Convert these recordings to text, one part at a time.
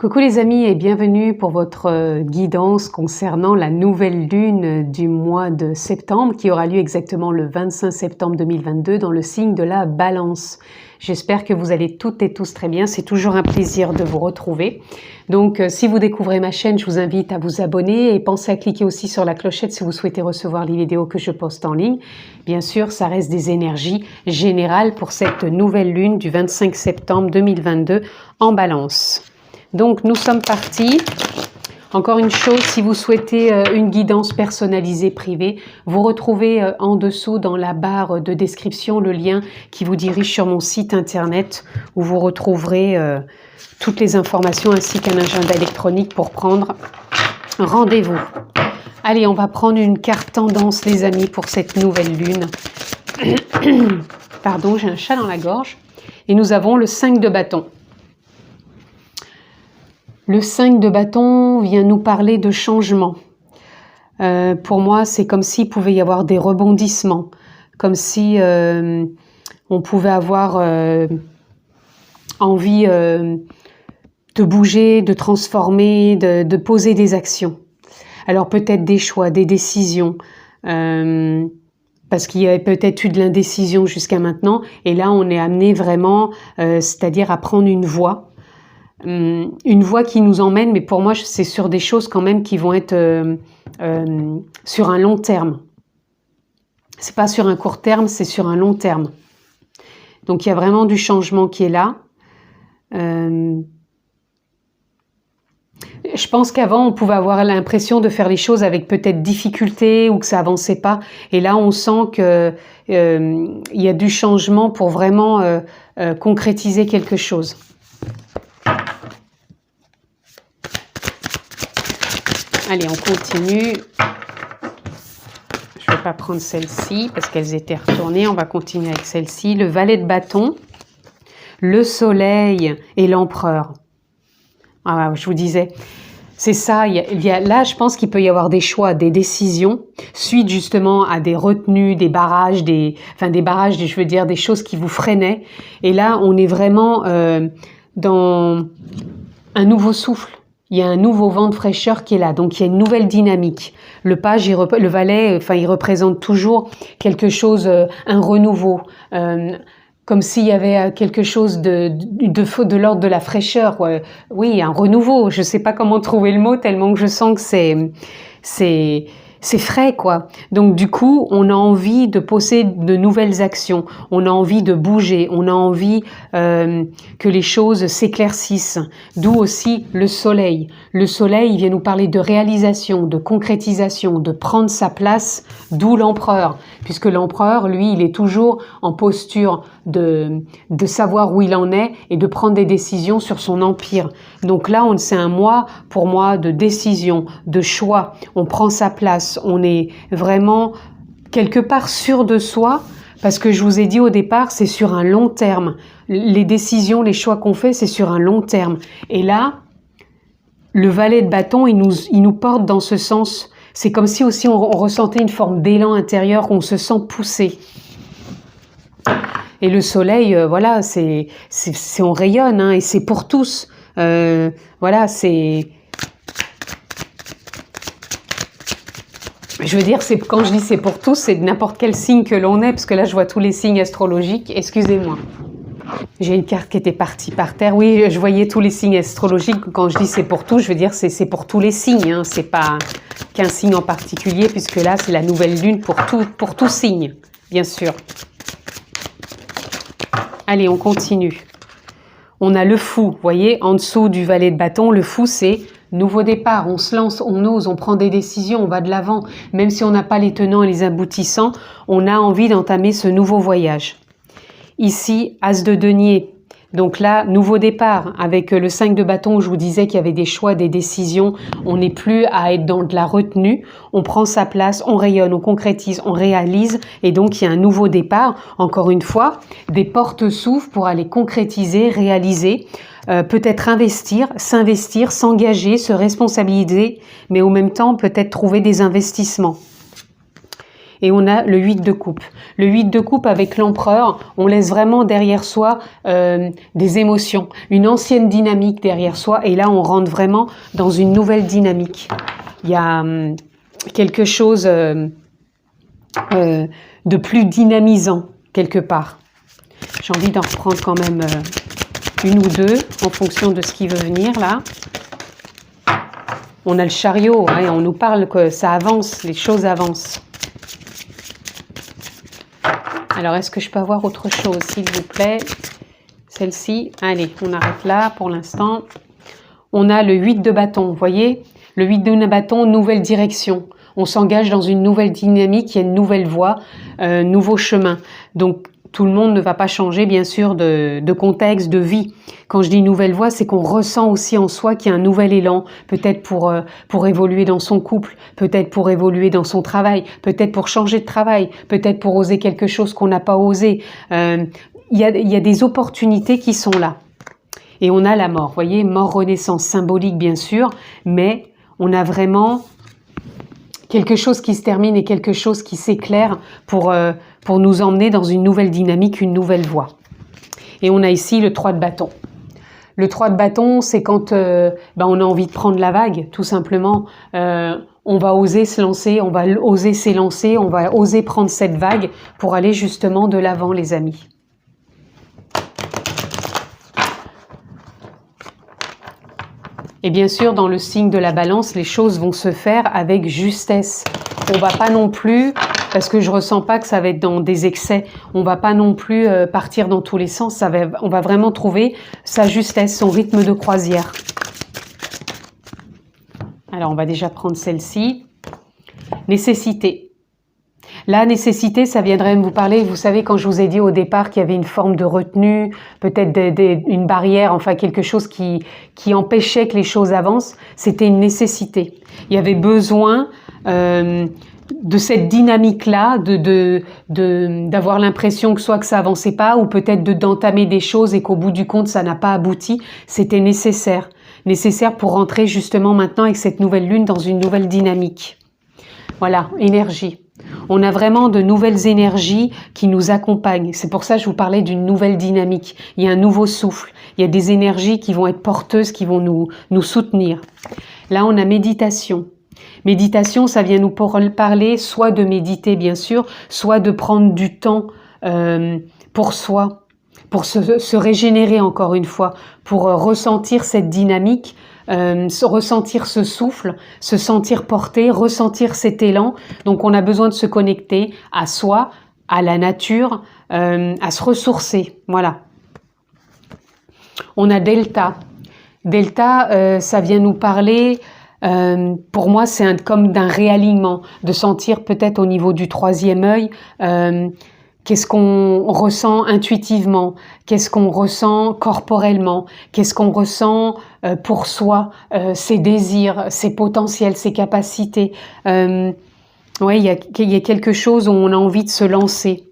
Coucou les amis et bienvenue pour votre guidance concernant la nouvelle lune du mois de septembre qui aura lieu exactement le 25 septembre 2022 dans le signe de la Balance. J'espère que vous allez toutes et tous très bien, c'est toujours un plaisir de vous retrouver. Donc si vous découvrez ma chaîne, je vous invite à vous abonner et pensez à cliquer aussi sur la clochette si vous souhaitez recevoir les vidéos que je poste en ligne. Bien sûr, ça reste des énergies générales pour cette nouvelle lune du 25 septembre 2022 en Balance. Donc nous sommes partis. Encore une chose, si vous souhaitez une guidance personnalisée privée, vous retrouvez en dessous dans la barre de description le lien qui vous dirige sur mon site internet où vous retrouverez toutes les informations ainsi qu'un agenda électronique pour prendre rendez-vous. Allez, on va prendre une carte tendance les amis pour cette nouvelle lune. Pardon, j'ai un chat dans la gorge. Et nous avons le 5 de bâton. Le 5 de bâton vient nous parler de changement. Pour moi, c'est comme s'il pouvait y avoir des rebondissements, comme si on pouvait avoir envie de bouger, de transformer, de poser des actions. Alors peut-être des choix, des décisions, parce qu'il y avait peut-être eu de l'indécision jusqu'à maintenant, et là on est amené vraiment, c'est-à-dire à prendre une voie qui nous emmène, mais pour moi c'est sur des choses quand même qui vont être sur un long terme. C'est pas sur un court terme, c'est sur un long terme. Donc il y a vraiment du changement qui est là. Je pense qu'avant on pouvait avoir l'impression de faire les choses avec peut-être difficulté ou que ça avançait pas, et là on sent que il y a du changement pour vraiment concrétiser quelque chose. Allez, on continue. Je ne vais pas prendre celle-ci parce qu'elles étaient retournées. On va continuer avec celle-ci. Le valet de bâton, le soleil et l'empereur. Ah, je vous disais, c'est ça. Là, je pense qu'il peut y avoir des choix, des décisions, suite justement à des retenues, des barrages, je veux dire, des choses qui vous freinaient. Et là, on est vraiment dans un nouveau souffle. Il y a un nouveau vent de fraîcheur qui est là, donc il y a une nouvelle dynamique. Le page, le valet, il représente toujours quelque chose, un renouveau, comme s'il y avait quelque chose de l'ordre de la fraîcheur. Quoi. Oui, un renouveau. Je sais pas comment trouver le mot tellement que je sens que c'est frais, quoi. Donc du coup, on a envie de poser de nouvelles actions, on a envie de bouger, on a envie que les choses s'éclaircissent. D'où aussi le soleil. Le soleil, il vient nous parler de réalisation, de concrétisation, de prendre sa place, d'où l'empereur. Puisque l'empereur, lui, il est toujours en posture de savoir où il en est et de prendre des décisions sur son empire. Donc là, c'est un mois, pour moi, de décision, de choix. On prend sa place. On est vraiment quelque part sûr de soi, parce que je vous ai dit au départ, c'est sur un long terme. Les décisions, les choix qu'on fait, c'est sur un long terme. Et là, le valet de bâton, il nous porte dans ce sens. C'est comme si aussi on ressentait une forme d'élan intérieur, on se sent poussé. Et le soleil, voilà, on rayonne, hein, et c'est pour tous. Voilà, c'est... Je veux dire, quand je dis c'est pour tous, c'est de n'importe quel signe que l'on est, parce que là, je vois tous les signes astrologiques. Excusez-moi. J'ai une carte qui était partie par terre. Oui, je voyais tous les signes astrologiques. Quand je dis c'est pour tous, je veux dire c'est pour tous les signes. Hein. C'est pas qu'un signe en particulier, puisque là, c'est la nouvelle lune pour tout signe, bien sûr. Allez, on continue. On a le fou, vous voyez, en dessous du valet de bâton. Le fou, c'est nouveau départ, on se lance, on ose, on prend des décisions, on va de l'avant. Même si on n'a pas les tenants et les aboutissants, on a envie d'entamer ce nouveau voyage. Ici, As de denier. Donc là, nouveau départ. Avec le 5 de bâton où je vous disais qu'il y avait des choix, des décisions. On n'est plus à être dans de la retenue. On prend sa place, on rayonne, on concrétise, on réalise. Et donc, il y a un nouveau départ. Encore une fois, des portes s'ouvrent pour aller concrétiser, réaliser. Peut-être investir, s'investir, s'engager, se responsabiliser, mais au même temps peut-être trouver des investissements. Et on a le 8 de coupe. Le 8 de coupe avec l'empereur, on laisse vraiment derrière soi des émotions, une ancienne dynamique derrière soi. Et là, on rentre vraiment dans une nouvelle dynamique. Il y a quelque chose de plus dynamisant, quelque part. J'ai envie d'en reprendre quand même une ou deux, en fonction de ce qui veut venir, là. On a le chariot, hein, et on nous parle que ça avance, les choses avancent. Alors, est-ce que je peux avoir autre chose, s'il vous plaît? Celle-ci, allez, on arrête là pour l'instant. On a le 8 de bâton, vous voyez? Le 8 de bâton, nouvelle direction. On s'engage dans une nouvelle dynamique, il y a une nouvelle voie, nouveau chemin. Donc, tout le monde ne va pas changer, bien sûr, de contexte, de vie. Quand je dis nouvelle voie, c'est qu'on ressent aussi en soi qu'il y a un nouvel élan, peut-être pour évoluer dans son couple, peut-être pour évoluer dans son travail, peut-être pour changer de travail, peut-être pour oser quelque chose qu'on n'a pas osé. Il y a des opportunités qui sont là. Et on a la mort, vous voyez, mort-renaissance symbolique, bien sûr, mais on a vraiment quelque chose qui se termine et quelque chose qui s'éclaire pour nous emmener dans une nouvelle dynamique, une nouvelle voie. Et on a ici le 3 de bâton. Le 3 de bâton, c'est quand on a envie de prendre la vague, tout simplement. On va oser se lancer, on va oser s'élancer, on va oser prendre cette vague pour aller justement de l'avant, les amis. Et bien sûr, dans le signe de la balance, les choses vont se faire avec justesse. On va pas non plus, parce que je ressens pas que ça va être dans des excès, on va pas non plus partir dans tous les sens, on va vraiment trouver sa justesse, son rythme de croisière. Alors, on va déjà prendre celle-ci. Nécessité. La nécessité, ça viendrait me vous parler, vous savez, quand je vous ai dit au départ qu'il y avait une forme de retenue, peut-être une barrière, enfin quelque chose qui empêchait que les choses avancent, c'était une nécessité. Il y avait besoin de cette dynamique-là, d'avoir l'impression que soit que ça avançait pas, ou peut-être d'entamer des choses et qu'au bout du compte, ça n'a pas abouti. C'était nécessaire. Nécessaire pour rentrer justement maintenant avec cette nouvelle lune dans une nouvelle dynamique. Voilà, énergie. On a vraiment de nouvelles énergies qui nous accompagnent. C'est pour ça que je vous parlais d'une nouvelle dynamique. Il y a un nouveau souffle. Il y a des énergies qui vont être porteuses, qui vont nous soutenir. Là, on a méditation. Méditation, ça vient nous parler soit de méditer, bien sûr, soit de prendre du temps pour soi, pour se régénérer encore une fois, pour ressentir cette dynamique, ressentir ce souffle, se sentir porté, ressentir cet élan. Donc on a besoin de se connecter à soi, à la nature, à se ressourcer. Voilà. On a Delta. Delta, ça vient nous parler, pour moi c'est comme d'un réalignement, de sentir peut-être au niveau du troisième œil, qu'est-ce qu'on ressent intuitivement, qu'est-ce qu'on ressent corporellement, qu'est-ce qu'on ressent pour soi, ses désirs, ses potentiels, ses capacités. Ouais, il y a quelque chose où on a envie de se lancer.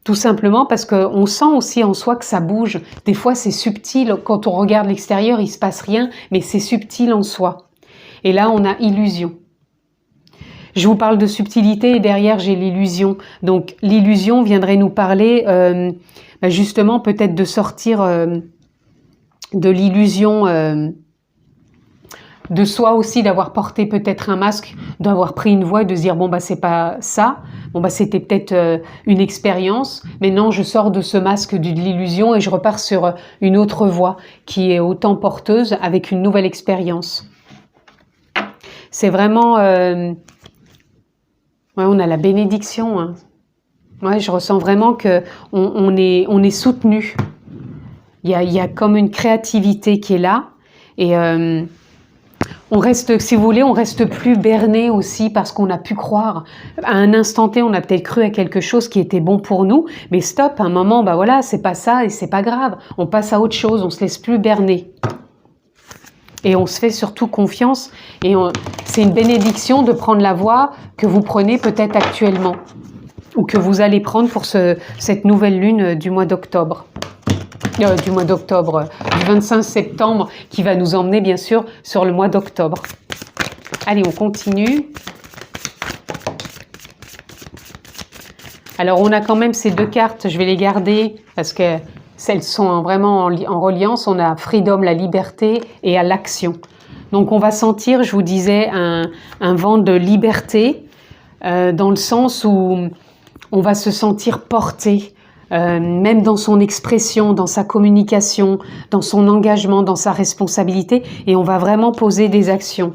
Tout simplement parce qu'on sent aussi en soi que ça bouge. Des fois, c'est subtil. Quand on regarde l'extérieur, il se passe rien, mais c'est subtil en soi. Et là, on a illusion. Je vous parle de subtilité et derrière j'ai l'illusion. Donc l'illusion viendrait nous parler justement peut-être de sortir de l'illusion de soi aussi, d'avoir porté peut-être un masque, d'avoir pris une voie et de se dire bon bah c'est pas ça, bon bah c'était peut-être une expérience, mais non je sors de ce masque de l'illusion et je repars sur une autre voie qui est autant porteuse avec une nouvelle expérience. C'est vraiment ouais, on a la bénédiction. Hein. Ouais, je ressens vraiment que on est soutenu. Il y a comme une créativité qui est là. Et on reste, si vous voulez, on reste plus berné aussi parce qu'on a pu croire. À un instant T, on a peut-être cru à quelque chose qui était bon pour nous. Mais stop, à un moment, bah voilà, c'est pas ça et c'est pas grave. On passe à autre chose, on se laisse plus berner. Et on se fait surtout confiance. Et c'est une bénédiction de prendre la voie que vous prenez peut-être actuellement. Ou que vous allez prendre pour cette nouvelle lune du mois d'octobre. Du 25 septembre, qui va nous emmener bien sûr sur le mois d'octobre. Allez, on continue. Alors, on a quand même ces deux cartes, je vais les garder parce que elles sont vraiment en reliance. On a Freedom, la liberté, et à l'action. Donc, on va sentir, je vous disais, un vent de liberté dans le sens où on va se sentir porté, même dans son expression, dans sa communication, dans son engagement, dans sa responsabilité, et on va vraiment poser des actions.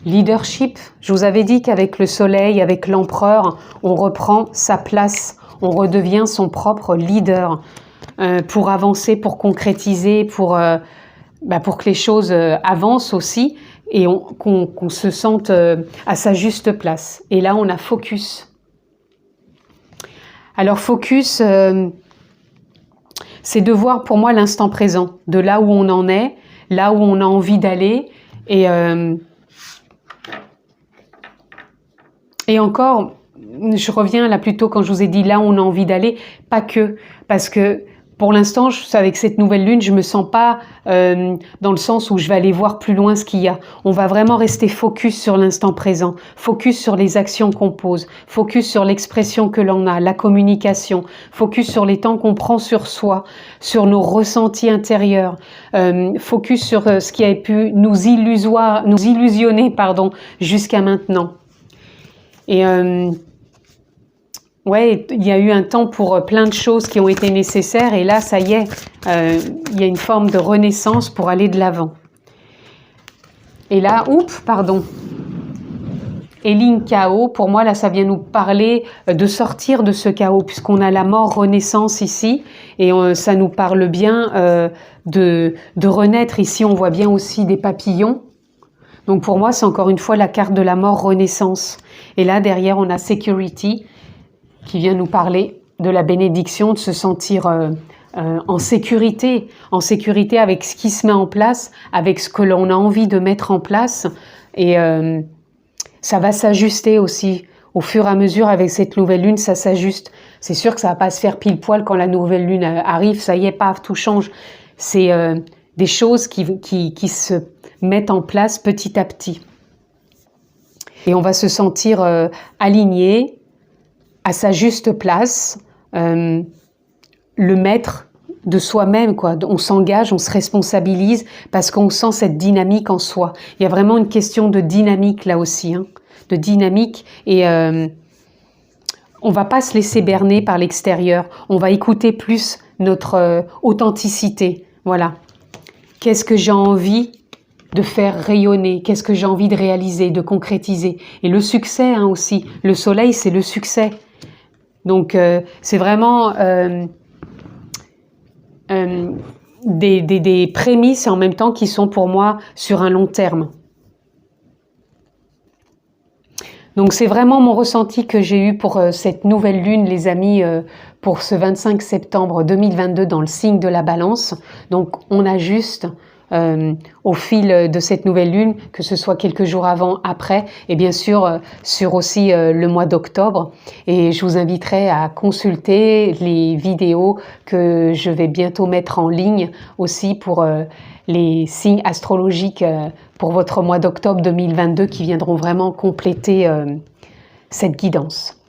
Leadership, je vous avais dit qu'avec le soleil, avec l'empereur, on reprend sa place, on redevient son propre leader pour avancer, pour concrétiser, pour que les choses avancent aussi et qu'on se sente à sa juste place. Et là, on a focus. Alors focus, c'est de voir pour moi l'instant présent, de là où on en est, là où on a envie d'aller et encore, je reviens là plutôt quand je vous ai dit là où on a envie d'aller, pas que, parce que pour l'instant, avec cette nouvelle lune, je me sens pas dans le sens où je vais aller voir plus loin ce qu'il y a. On va vraiment rester focus sur l'instant présent, focus sur les actions qu'on pose, focus sur l'expression que l'on a, la communication, focus sur les temps qu'on prend sur soi, sur nos ressentis intérieurs, focus sur ce qui a pu nous illusionner, jusqu'à maintenant. Et ouais, il y a eu un temps pour plein de choses qui ont été nécessaires et là, ça y est, il y a une forme de renaissance pour aller de l'avant. Et là, et ligne chaos, pour moi, là, ça vient nous parler de sortir de ce chaos puisqu'on a la mort renaissance ici et ça nous parle bien de renaître. Ici, on voit bien aussi des papillons. Donc pour moi, c'est encore une fois la carte de la mort renaissance. Et là, derrière, on a Security qui vient nous parler de la bénédiction, de se sentir en sécurité avec ce qui se met en place, avec ce que l'on a envie de mettre en place. Et ça va s'ajuster aussi. Au fur et à mesure, avec cette nouvelle lune, ça s'ajuste. C'est sûr que ça va pas se faire pile poil quand la nouvelle lune arrive. Ça y est, paf, tout change. C'est des choses qui se mettent en place petit à petit. Et on va se sentir aligné, à sa juste place, le maître de soi-même, quoi. On s'engage, on se responsabilise parce qu'on sent cette dynamique en soi. Il y a vraiment une question de dynamique là aussi, hein, de dynamique et on va pas se laisser berner par l'extérieur. On va écouter plus notre authenticité. Voilà. Qu'est-ce que j'ai envie de faire rayonner, qu'est-ce que j'ai envie de réaliser, de concrétiser. Et le succès aussi, le soleil c'est le succès. Donc c'est vraiment des prémices en même temps qui sont pour moi sur un long terme. Donc c'est vraiment mon ressenti que j'ai eu pour cette nouvelle lune, les amis, pour ce 25 septembre 2022 dans le signe de la Balance. Donc on ajuste au fil de cette nouvelle lune, que ce soit quelques jours avant, après, et bien sûr sur aussi le mois d'octobre. Et je vous inviterai à consulter les vidéos que je vais bientôt mettre en ligne aussi pour les signes astrologiques pour votre mois d'octobre 2022 qui viendront vraiment compléter cette guidance.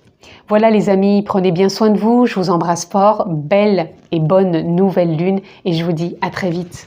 Voilà les amis, prenez bien soin de vous, je vous embrasse fort, belle et bonne nouvelle lune et je vous dis à très vite.